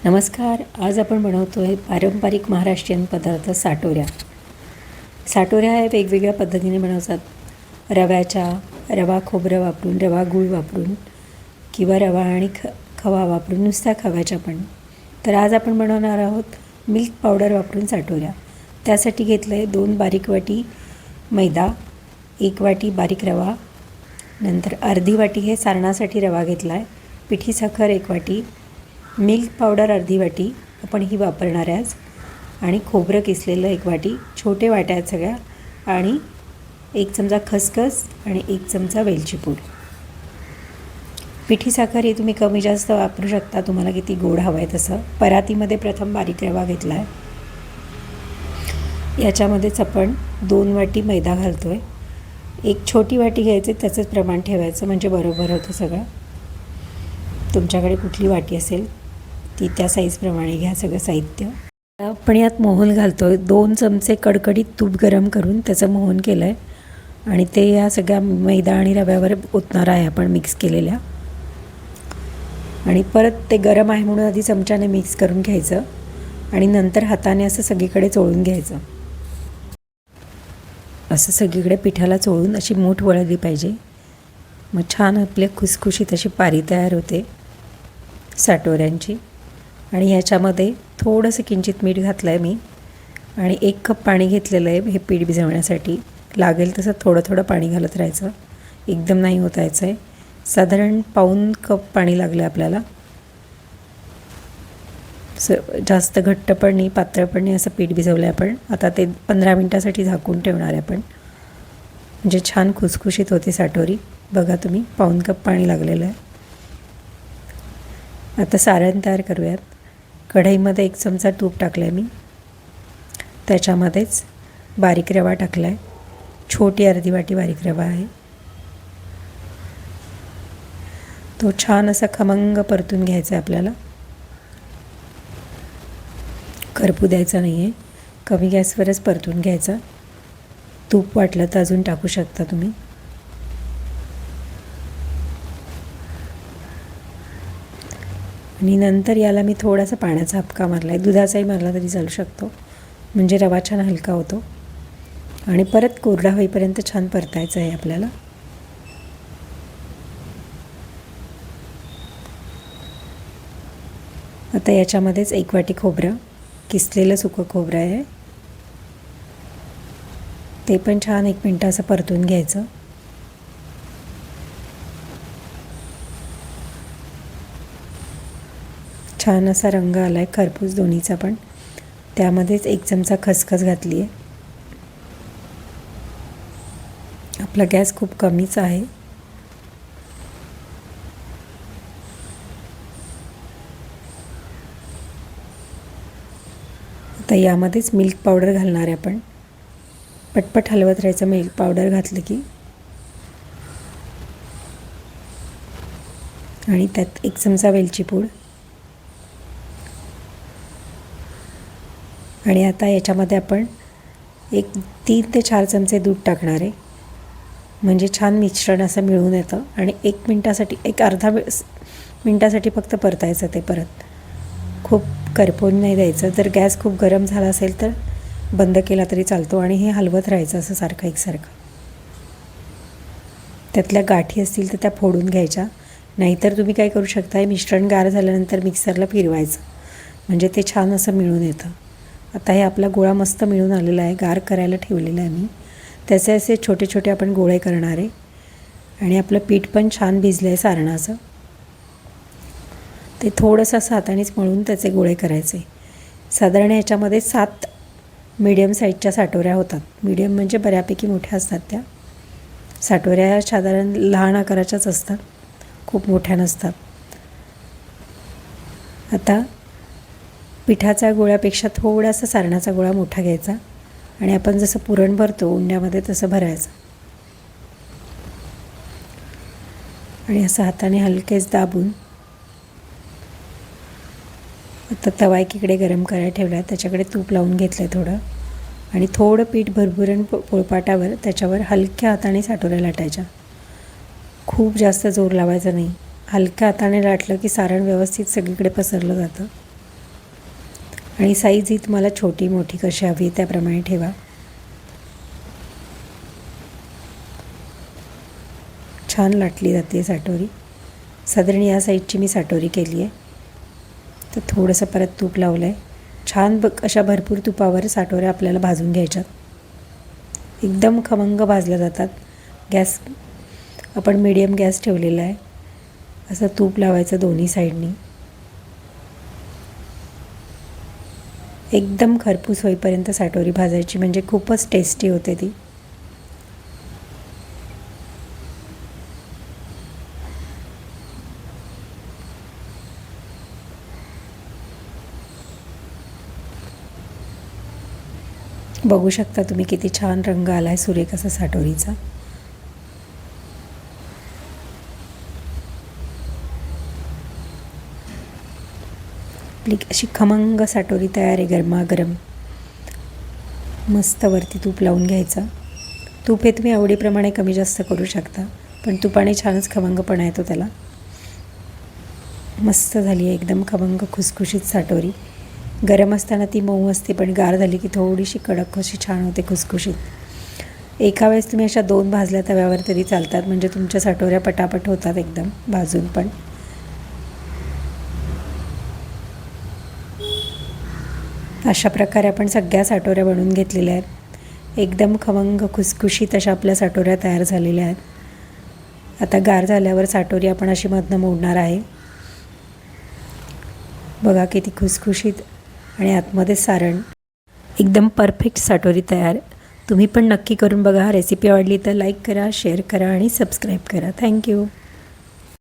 नमस्कार. आज आपण बनवतो आहे पारंपरिक महाराष्ट्रीयन पदार्थ साटोऱ्या. साटोऱ्या हे वेगवेगळ्या पद्धतीने बनवतात. रवा खोबरं वापरून, रवा गूळ वापरून किंवा रवा आणि खवा वापरून, नुसत्या खव्याच्या पण. तर आज आपण बनवणार आहोत मिल्क पावडर वापरून साटोऱ्या. त्यासाठी घेतलं आहे 2 बारीक वाटी मैदा, 1 वाटी बारीक रवा, नंतर अर्धी वाटी हे सारणासाठी रवा घेतला आहे, पिठी साखर 1 वाटी, मिल्क पावडर अर्धी वाटी आपण ही वापरणार आहे आज, आणि खोबरं किसलेलं 1 वाटी. छोटे वाट्या आहेत सगळ्या, आणि 1 चमचा खसखस आणि 1 चमचा वेलची पूड. पिठी साखर ही तुम्ही कमी जास्त वापरू शकता, तुम्हाला किती गोड हवं आहे तसं. परातीमध्ये प्रथम बारीक रवा घेतला आहे, याच्यामध्येच आपण 2 वाटी मैदा घालतो आहे. 1 छोटी वाटी घ्यायची, त्याचंच प्रमाण ठेवायचं म्हणजे बरोबर होतं सगळं. तुमच्याकडे कुठली वाटी असेल ती त्या साईजप्रमाणे घ्या सगळं साहित्य. आपण यात मोहन घालतो आहे. 2 चमचे कडकडीत तूप गरम करून त्याचं मोहन केलं आहे, आणि ते या सगळ्या मैदा आणि रव्यावर ओतणार आहे आपण मिक्स केलेल्या. आणि परत ते गरम आहे म्हणून आधी चमच्याने मिक्स करून घ्यायचं, आणि नंतर हाताने असं सगळीकडे चोळून घ्यायचं. असं सगळीकडे पिठाला चोळून अशी मूठ वळली पाहिजे. मग छान आपल्या खुसखुशीत अशी पारी तयार होते साटोऱ्यांची. आणि ह्याच्यामध्ये थोडंसं किंचित मीठ घातलं आहे मी, आणि 1 कप पाणी घेतलेलं आहे हे पीठ भिजवण्यासाठी. लागेल तसं थोडं थोडं पाणी घालत राहायचं, एकदम नाही ओतायचं आहे. साधारण पाऊण कप पाणी लागलं आपल्याला. जास्त घट्ट पण नाही, पातळ पण नाही, असं पीठ भिजवलं आहे आपण. आता ते 15 मिनटासाठी झाकून ठेवणार आहे आपण, म्हणजे छान खुसखुशीत होते साटोरी. बघा तुम्ही, पाऊण कप पाणी लागलेलं आहे. आता सारण तयार करूयात. कढईमध्ये 1 चमचा तूप टाकलं आहे मी, त्याच्यामध्येच बारीक रवा टाकला आहे. छोटी अर्धी वाटी बारीक रवा आहे. तो छान असा खमंग परतून घ्यायचा आहे आपल्याला. करपू द्यायचा नाही आहे, कमी गॅसवरच परतून घ्यायचा. तूप वाटलं तर अजून टाकू शकता तुम्ही. आणि नंतर याला मी थोडासा पाण्याचा हपका मारला आहे, दुधाचाही मारला तरी चालू शकतो, म्हणजे रवा छान हलका होतो. आणि परत कोरडा होईपर्यंत छान परतायचं आहे आपल्याला. आता याच्यामध्येच 1 वाटी खोबरं, किसलेलं सुकं खोबरं आहे, ते पण छान 1 मिनटं असं परतून घ्यायचं. छान असा रंग आला आहे खरपूस दोन्हीचा पण. त्यामध्येच 1 चमचा खसखस घातली आहे. आपला गॅस खूप कमीच आहे. आता यामध्येच मिल्क पावडर घालणार आहे आपण. पटपट हलवत राहायचं मिल्क पावडर घातलं की. आणि त्यात 1 चमचा वेलची पूड. आणि आता याच्यामध्ये आपण 3 ते 4 चमचे दूध टाकणार आहे, म्हणजे छान मिश्रण असं मिळून येतं. आणि 1 मिनटासाठी, अर्धा मिनटासाठी फक्त परतायचं ते. परत खूप करपवून नाही द्यायचं. जर गॅस खूप गरम झाला असेल तर बंद केला तरी चालतो, आणि हे हलवत राहायचं असं सारखं एकसारखं. त्यातल्या गाठी असतील तर त्या फोडून घ्यायच्या. नाहीतर तुम्ही काय करू शकता, हे मिश्रण गार झाल्यानंतर मिक्सरला फिरवायचं, म्हणजे ते छान असं मिळून येतं. आता हे आपला गोळा मस्त मिळून आलेला आहे, गार करायला ठेवलेला आहे मी. त्याचे असे छोटे छोटे आपण गोळे करणार आहे. आणि आपलं पीठ पण छान भिजलं आहे सारणाचं. ते थोडंसं असं हातानेच मळून त्याचे गोळे करायचे. साधारण याच्यामध्ये 7 मीडियम साईजच्या साटोऱ्या होतात. मीडियम म्हणजे बऱ्यापैकी मोठ्या असतात त्या साटोऱ्या. साधारण लहान आकाराच्याच असतात, खूप मोठ्या नसतात. आता पिठाचा गोळ्यापेक्षा थोडासा सारणाचा गोळा मोठा घ्यायचा, आणि आपण जसं पुरण भरतो उंड्यामध्ये तसं भरायचं. आणि असं हाताने हलकेच दाबून. आता तवा एकीकडे गरम करायला ठेवला आहे, त्याच्याकडे तूप लावून घेतलं आहे थोडं, आणि थोडं पीठ भरभरून पोळपाटावर त्याच्यावर हलक्या हाताने साटोऱ्या लाटायच्या. खूप जास्त जोर लावायचा नाही, हलक्या हाताने लाटलं की सारण व्यवस्थित सगळीकडे पसरलं जातं. आणि साईज ही तुम्हाला छोटी मोठी कशी हवी त्याप्रमाणे ठेवा. छान लाटली जाते साटोरी. साधारण या साईजची मी साटोरी केली आहे. तर थोडंसं परत तूप लावलं आहे. छान अशा भरपूर तुपावर साटोऱ्या आपल्याला भाजून घ्यायच्यात. एकदम खमंग भाजल्या जातात. गॅस आपण मीडियम गॅस ठेवलेला आहे. असं तूप लावायचं दोन्ही साईडनी. एकदम खरपूस होईपर्यंत साटोरी भाजायची, म्हणजे खूपच टेस्टी होते ती. बघू शकता तुम्ही किती छान रंग आला आहे सुरेख असा साटोरीचा. आपली अशी खमंग साटोरी तयार आहे गरमागरम. मस्त वरती तूप लावून घ्यायचं. तूप हे तुम्ही आवडीप्रमाणे कमी जास्त करू शकता, पण तुपाने छानच खमंगपणा येतो त्याला. मस्त झाली आहे एकदम खमंग खुसखुशीत साटोरी. गरम असताना ती मऊ असते, पण गार झाली की थोडीशी कडक अशी छान होते खुसखुशीत. एका वेळेस तुम्ही अशा 2 भाजल्या तव्यावर तरी चालतात, म्हणजे तुमच्या साटोऱ्या पटापट होतात एकदम भाजून पण. अशा प्रकारे आपण सगळ्या साटोऱ्या बनवून घेतलेल्या आहेत. एकदम खमंग खुसखुशीत अशा आपल्या साटोऱ्या तयार झालेल्या आहेत. आता गार झाल्यावर साटोरी आपण अशी मधनं मोडणार आहे. बघा किती खुसखुशीत आणि आतमध्ये सारण. एकदम परफेक्ट साटोरी तयार. तुम्ही पण नक्की करून बघा. रेसिपी आवडली तर लाईक करा, शेअर करा आणि सबस्क्राईब करा. थँक्यू.